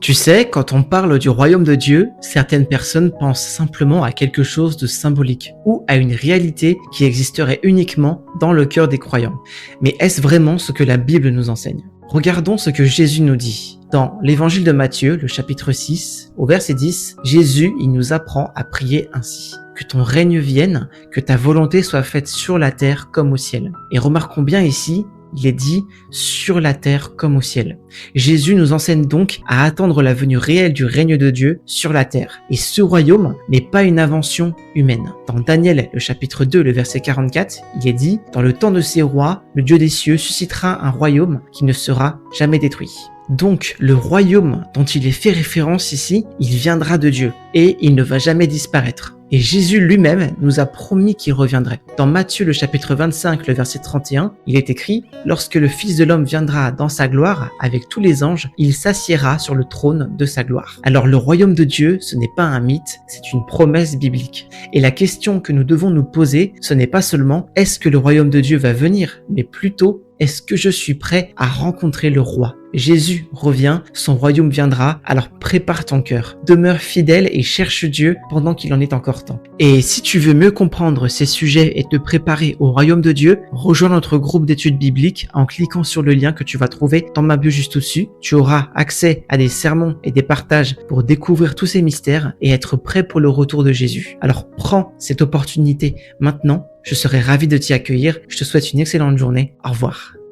Tu sais, quand on parle du royaume de Dieu, certaines personnes pensent simplement à quelque chose de symbolique ou à une réalité qui existerait uniquement dans le cœur des croyants. Mais est-ce vraiment ce que la Bible nous enseigne? Regardons ce que Jésus nous dit. Dans l'évangile de Matthieu, le chapitre 6, au verset 10, Jésus, il nous apprend à prier ainsi. Que ton règne vienne, que ta volonté soit faite sur la terre comme au ciel. Et remarquons bien ici, il est dit sur la terre comme au ciel. Jésus nous enseigne donc à attendre la venue réelle du règne de Dieu sur la terre. Et ce royaume n'est pas une invention humaine. Dans Daniel, le chapitre 2, le verset 44, il est dit « Dans le temps de ces rois, le Dieu des cieux suscitera un royaume qui ne sera jamais détruit ». Donc, le royaume dont il est fait référence ici, il viendra de Dieu et il ne va jamais disparaître. Et Jésus lui-même nous a promis qu'il reviendrait. Dans Matthieu le chapitre 25, le verset 31, il est écrit « Lorsque le Fils de l'homme viendra dans sa gloire avec tous les anges, il s'assiera sur le trône de sa gloire. » Alors le royaume de Dieu, ce n'est pas un mythe, c'est une promesse biblique. Et la question que nous devons nous poser, ce n'est pas seulement « Est-ce que le royaume de Dieu va venir ?», mais plutôt « Est-ce que je suis prêt à rencontrer le roi ?» Jésus revient, son royaume viendra, alors prépare ton cœur. Demeure fidèle et cherche Dieu pendant qu'il en est encore temps. Et si tu veux mieux comprendre ces sujets et te préparer au royaume de Dieu, rejoins notre groupe d'études bibliques en cliquant sur le lien que tu vas trouver dans ma bio juste au-dessus. Tu auras accès à des sermons et des partages pour découvrir tous ces mystères et être prêt pour le retour de Jésus. Alors prends cette opportunité maintenant. Je serai ravi de t'y accueillir. Je te souhaite une excellente journée. Au revoir.